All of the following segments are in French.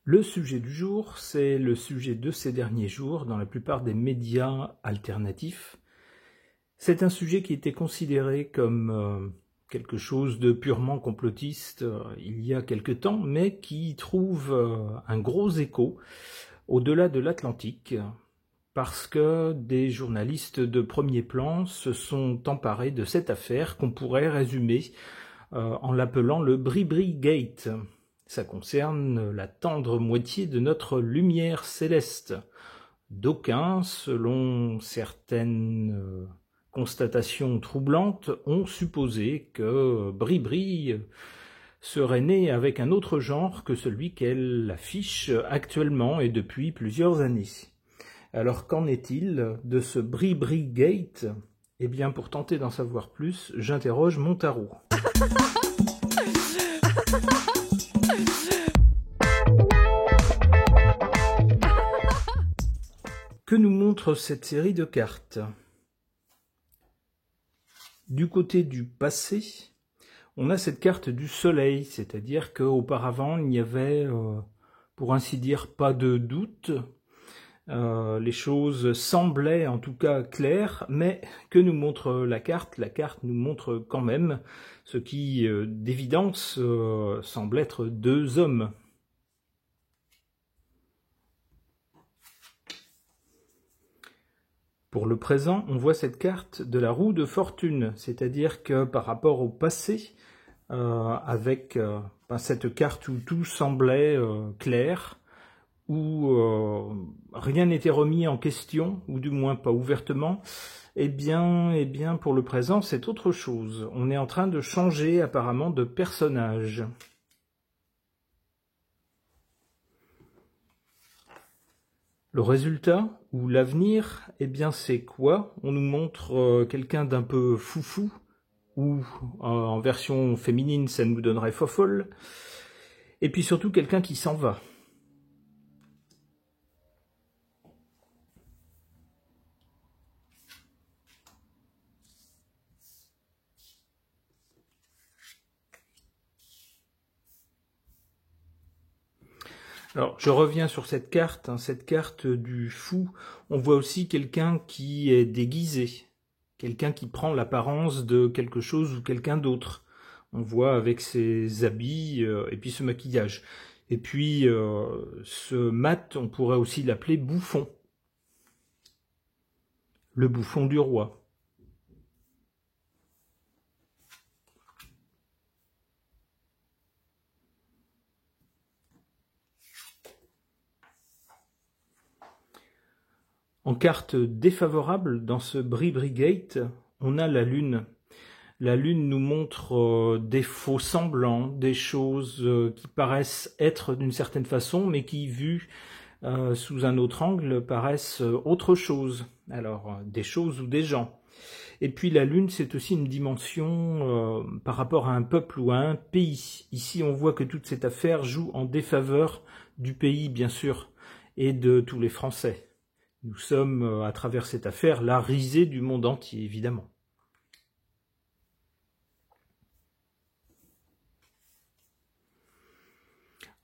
Le sujet du jour, c'est le sujet de ces derniers jours dans la plupart des médias alternatifs. C'est un sujet qui était considéré comme quelque chose de purement complotiste il y a quelque temps, mais qui trouve un gros écho au-delà de l'Atlantique, parce que des journalistes de premier plan se sont emparés de cette affaire qu'on pourrait résumer en l'appelant le Bribri Gate. Ça concerne la tendre moitié de notre lumière céleste. D'aucuns, selon certaines constatations troublantes, ont supposé que Bribri serait né avec un autre genre que celui qu'elle affiche actuellement et depuis plusieurs années. Alors qu'en est-il de ce Bribri Gate? Eh bien, pour tenter d'en savoir plus, j'interroge mon tarot. Que nous montre cette série de cartes? Du côté du passé, on a cette carte du soleil, c'est-à-dire qu'auparavant, il n'y avait, pour ainsi dire, pas de doute. Les choses semblaient en tout cas claires, mais que nous montre la carte? La carte nous montre quand même ce qui, d'évidence, semble être deux hommes. Pour le présent, on voit cette carte de la roue de fortune, c'est-à-dire que par rapport au passé, avec cette carte où tout semblait clair, où rien n'était remis en question, ou du moins pas ouvertement, eh bien, pour le présent, c'est autre chose. On est en train de changer apparemment de personnage. Le résultat, ou l'avenir, eh bien c'est quoi? On nous montre quelqu'un d'un peu foufou, ou en version féminine, ça nous donnerait fofolle, et puis surtout quelqu'un qui s'en va. Alors, je reviens sur cette carte du fou. On voit aussi quelqu'un qui est déguisé, quelqu'un qui prend l'apparence de quelque chose ou quelqu'un d'autre. On voit avec ses habits et puis ce maquillage. Et puis, ce mat, on pourrait aussi l'appeler bouffon. Le bouffon du roi. En carte défavorable, dans ce Bribri Gate, on a la lune. La lune nous montre des faux semblants, des choses qui paraissent être d'une certaine façon, mais qui, vues sous un autre angle, paraissent autre chose. Alors, des choses ou des gens. Et puis la lune, c'est aussi une dimension par rapport à un peuple ou à un pays. Ici, on voit que toute cette affaire joue en défaveur du pays, bien sûr, et de tous les Français. Nous sommes, à travers cette affaire, la risée du monde entier, évidemment.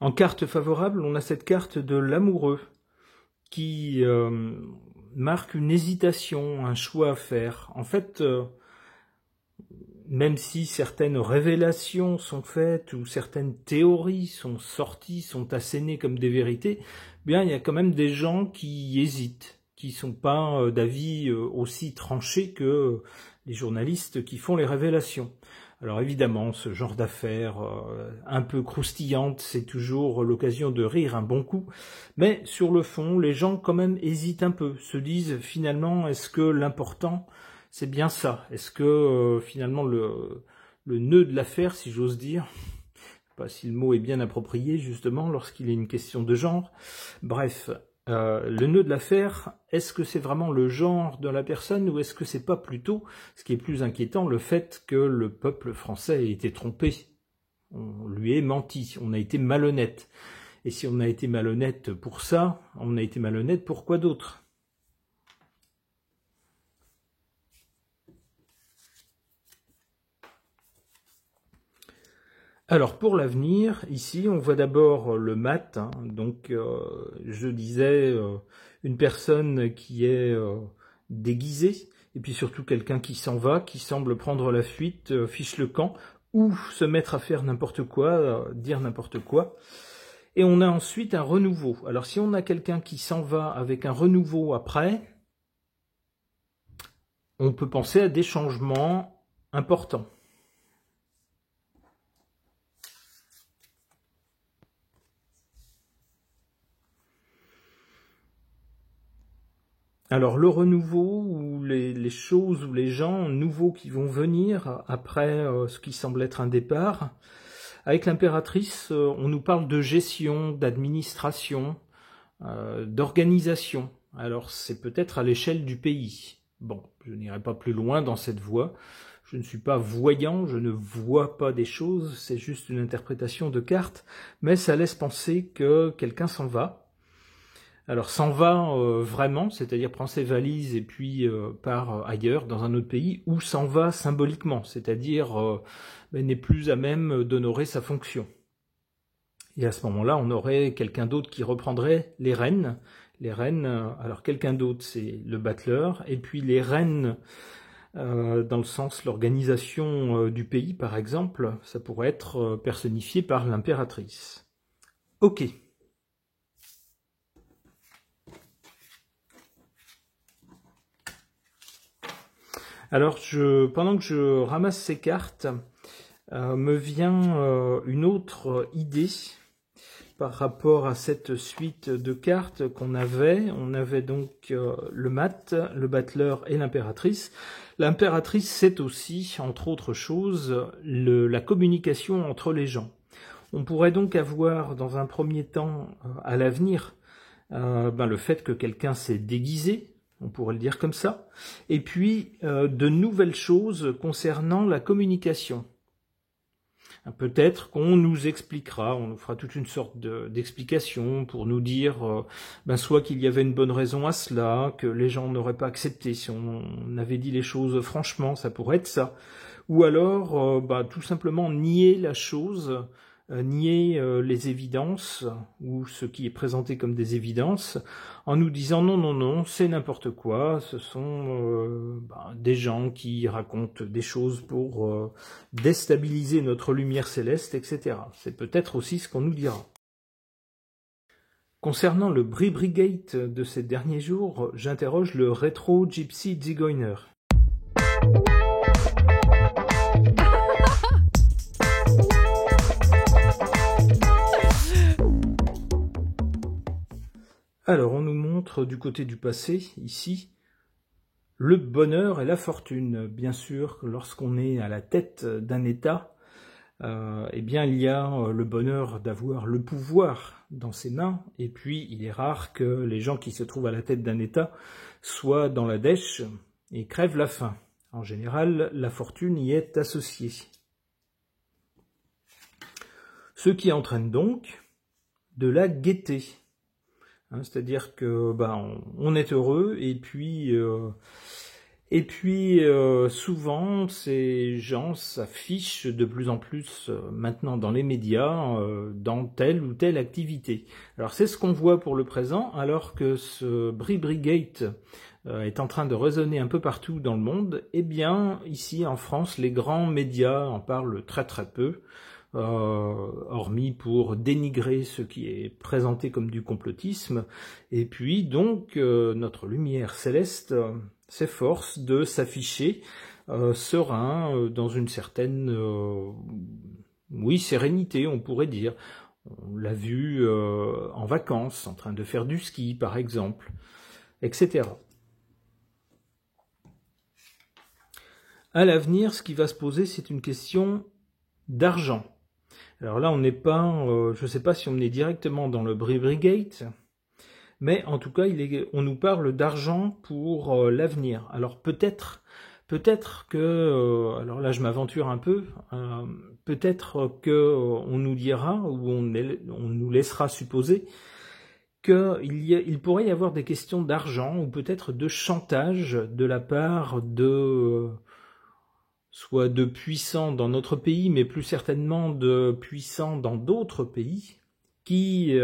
En carte favorable, on a cette carte de l'amoureux, qui marque une hésitation, un choix à faire. En fait, même si certaines révélations sont faites, ou certaines théories sont sorties, sont assénées comme des vérités, bien il y a quand même des gens qui hésitent, qui ne sont pas d'avis aussi tranchés que les journalistes qui font les révélations. Alors évidemment, ce genre d'affaires un peu croustillantes, c'est toujours l'occasion de rire un bon coup, mais sur le fond, les gens quand même hésitent un peu, se disent finalement, est-ce que l'important, c'est bien ça? Est-ce que finalement le nœud de l'affaire, si j'ose dire, je sais pas si le mot est bien approprié justement lorsqu'il est une question de genre, bref, le nœud de l'affaire, est-ce que c'est vraiment le genre de la personne ou est-ce que c'est pas plutôt, ce qui est plus inquiétant, le fait que le peuple français ait été trompé? On lui ait menti, on a été malhonnête. Et si on a été malhonnête pour ça, on a été malhonnête pour quoi d'autre? Alors pour l'avenir, ici on voit d'abord le mat, hein. Donc je disais une personne qui est déguisée, et puis surtout quelqu'un qui s'en va, qui semble prendre la fuite, fiche le camp, ou se mettre à faire n'importe quoi, dire n'importe quoi. Et on a ensuite un renouveau. Alors si on a quelqu'un qui s'en va avec un renouveau après, on peut penser à des changements importants. Alors le renouveau, ou les choses ou les gens nouveaux qui vont venir après ce qui semble être un départ, avec l'impératrice, on nous parle de gestion, d'administration, d'organisation. Alors c'est peut-être à l'échelle du pays. Bon, je n'irai pas plus loin dans cette voie. Je ne suis pas voyant, je ne vois pas des choses, c'est juste une interprétation de carte, mais ça laisse penser que quelqu'un s'en va. Alors s'en va vraiment, c'est-à-dire prend ses valises et puis part ailleurs, dans un autre pays, ou s'en va symboliquement, c'est-à-dire n'est plus à même d'honorer sa fonction. Et à ce moment-là, on aurait quelqu'un d'autre qui reprendrait les rênes. Les rênes, alors quelqu'un d'autre, c'est le battleur, et puis les rênes, dans le sens l'organisation du pays, par exemple, ça pourrait être personnifié par l'impératrice. Ok. Alors, pendant que je ramasse ces cartes, me vient une autre idée par rapport à cette suite de cartes qu'on avait. On avait donc le mat, le battleur et l'impératrice. L'impératrice, c'est aussi, entre autres choses, la communication entre les gens. On pourrait donc avoir, dans un premier temps, à l'avenir, le fait que quelqu'un s'est déguisé, on pourrait le dire comme ça, et puis de nouvelles choses concernant la communication. Peut-être qu'on nous expliquera, on nous fera toute une sorte d'explication pour nous dire soit qu'il y avait une bonne raison à cela, que les gens n'auraient pas accepté si on avait dit les choses franchement, ça pourrait être ça. Ou alors tout simplement nier la chose, nier les évidences, ou ce qui est présenté comme des évidences, en nous disant non, c'est n'importe quoi, ce sont des gens qui racontent des choses pour déstabiliser notre lumière céleste, etc. C'est peut-être aussi ce qu'on nous dira. Concernant le Bribri-Gate de ces derniers jours, j'interroge le Retro Gypsy Zigeuner. Alors, on nous montre du côté du passé, ici, le bonheur et la fortune. Bien sûr, lorsqu'on est à la tête d'un État, il y a le bonheur d'avoir le pouvoir dans ses mains, et puis il est rare que les gens qui se trouvent à la tête d'un État soient dans la dèche et crèvent la faim. En général, la fortune y est associée. Ce qui entraîne donc de la gaieté. C'est-à-dire que on est heureux, et puis souvent ces gens s'affichent de plus en plus maintenant dans les médias dans telle ou telle activité. Alors c'est ce qu'on voit pour le présent, alors que ce Bribri-Gate est en train de résonner un peu partout dans le monde. Eh bien ici en France, les grands médias en parlent très très peu. Hormis pour dénigrer ce qui est présenté comme du complotisme, et puis donc notre lumière céleste s'efforce de s'afficher serein, dans une certaine sérénité, on pourrait dire. On l'a vu en vacances, en train de faire du ski par exemple, etc. À l'avenir, ce qui va se poser, c'est une question d'argent. Alors là, on n'est pas, je ne sais pas si on est directement dans le Bribri-Gate, mais en tout cas, on nous parle d'argent pour l'avenir. Alors peut-être que, alors là je m'aventure un peu, peut-être que on nous dira, ou on nous laissera supposer qu'il pourrait y avoir des questions d'argent, ou peut-être de chantage de la part de soit de puissants dans notre pays, mais plus certainement de puissants dans d'autres pays, qui,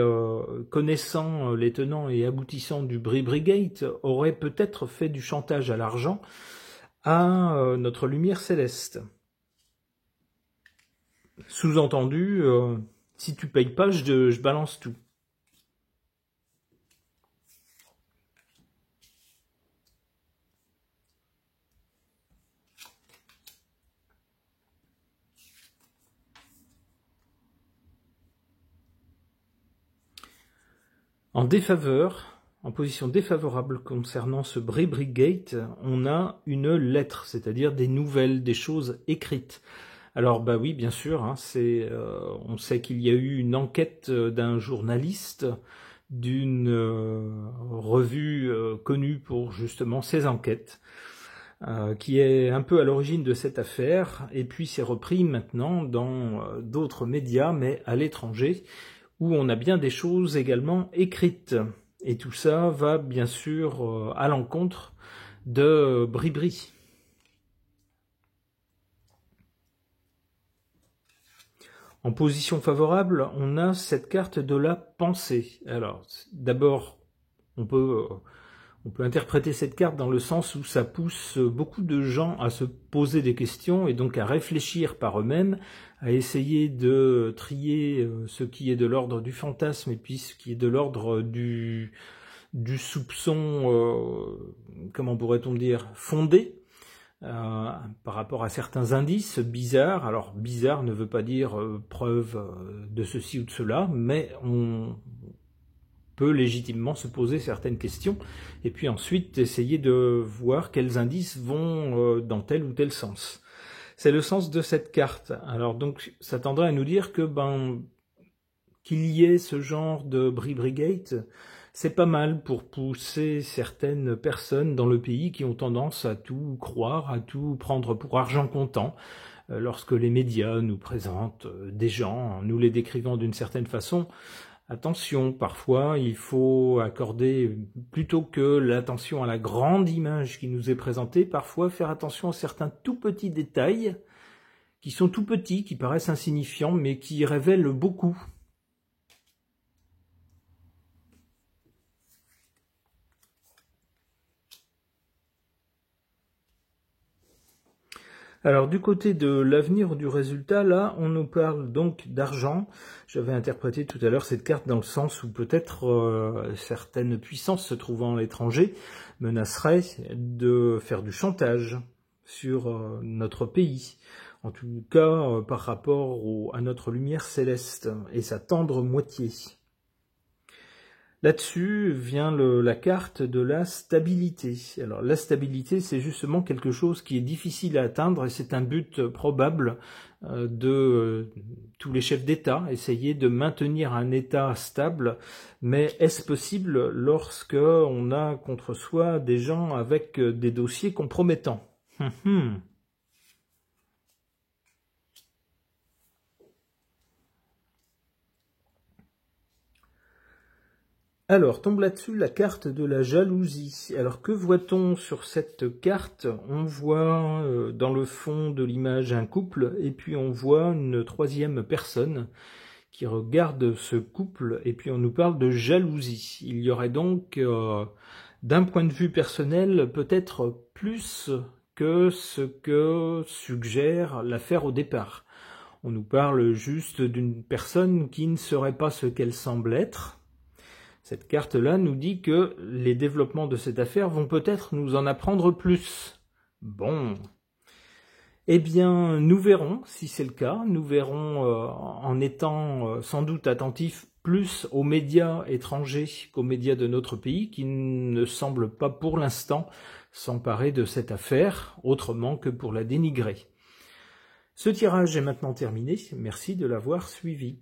connaissant les tenants et aboutissants du Bribri-Gate, auraient peut-être fait du chantage à l'argent à notre lumière céleste. Sous-entendu, si tu payes pas, je balance tout. En défaveur, en position défavorable concernant ce Bribri-Gate, on a une lettre, c'est-à-dire des nouvelles, des choses écrites. Alors bah oui, bien sûr, hein, on sait qu'il y a eu une enquête d'un journaliste d'une revue connue pour justement ses enquêtes, qui est un peu à l'origine de cette affaire, et puis c'est repris maintenant dans d'autres médias, mais à l'étranger, où on a bien des choses également écrites. Et tout ça va bien sûr à l'encontre de Bribri. En position favorable, on a cette carte de la pensée. Alors, d'abord, on peut interpréter cette carte dans le sens où ça pousse beaucoup de gens à se poser des questions et donc à réfléchir par eux-mêmes, à essayer de trier ce qui est de l'ordre du fantasme et puis ce qui est de l'ordre du soupçon, comment pourrait-on dire, fondé, par rapport à certains indices bizarres. Alors bizarre ne veut pas dire preuve de ceci ou de cela, mais on peut légitimement se poser certaines questions et puis ensuite essayer de voir quels indices vont dans tel ou tel sens. C'est le sens de cette carte. Alors donc ça tendrait à nous dire que qu'il y ait ce genre de Bribri-Gate, c'est pas mal pour pousser certaines personnes dans le pays qui ont tendance à tout croire, à tout prendre pour argent comptant, lorsque les médias nous présentent des gens, nous les décrivant d'une certaine façon. Attention, parfois il faut accorder, plutôt que l'attention à la grande image qui nous est présentée, parfois faire attention à certains tout petits détails, qui sont tout petits, qui paraissent insignifiants, mais qui révèlent beaucoup. Alors du côté de l'avenir ou du résultat, là on nous parle donc d'argent. J'avais interprété tout à l'heure cette carte dans le sens où peut-être certaines puissances se trouvant à l'étranger menaceraient de faire du chantage sur notre pays. En tout cas par rapport à notre lumière céleste et sa tendre moitié. Là-dessus vient la carte de la stabilité. Alors la stabilité, c'est justement quelque chose qui est difficile à atteindre et c'est un but probable de tous les chefs d'État, essayer de maintenir un État stable. Mais est-ce possible lorsque on a contre soi des gens avec des dossiers compromettants? Alors, tombe là-dessus la carte de la jalousie. Alors, que voit-on sur cette carte? On voit dans le fond de l'image un couple, et puis on voit une troisième personne qui regarde ce couple, et puis on nous parle de jalousie. Il y aurait donc, d'un point de vue personnel, peut-être plus que ce que suggère l'affaire au départ. On nous parle juste d'une personne qui ne serait pas ce qu'elle semble être. Cette carte-là nous dit que les développements de cette affaire vont peut-être nous en apprendre plus. Bon. Eh bien, nous verrons si c'est le cas. Nous verrons en étant sans doute attentifs plus aux médias étrangers qu'aux médias de notre pays qui ne semblent pas pour l'instant s'emparer de cette affaire autrement que pour la dénigrer. Ce tirage est maintenant terminé. Merci de l'avoir suivi.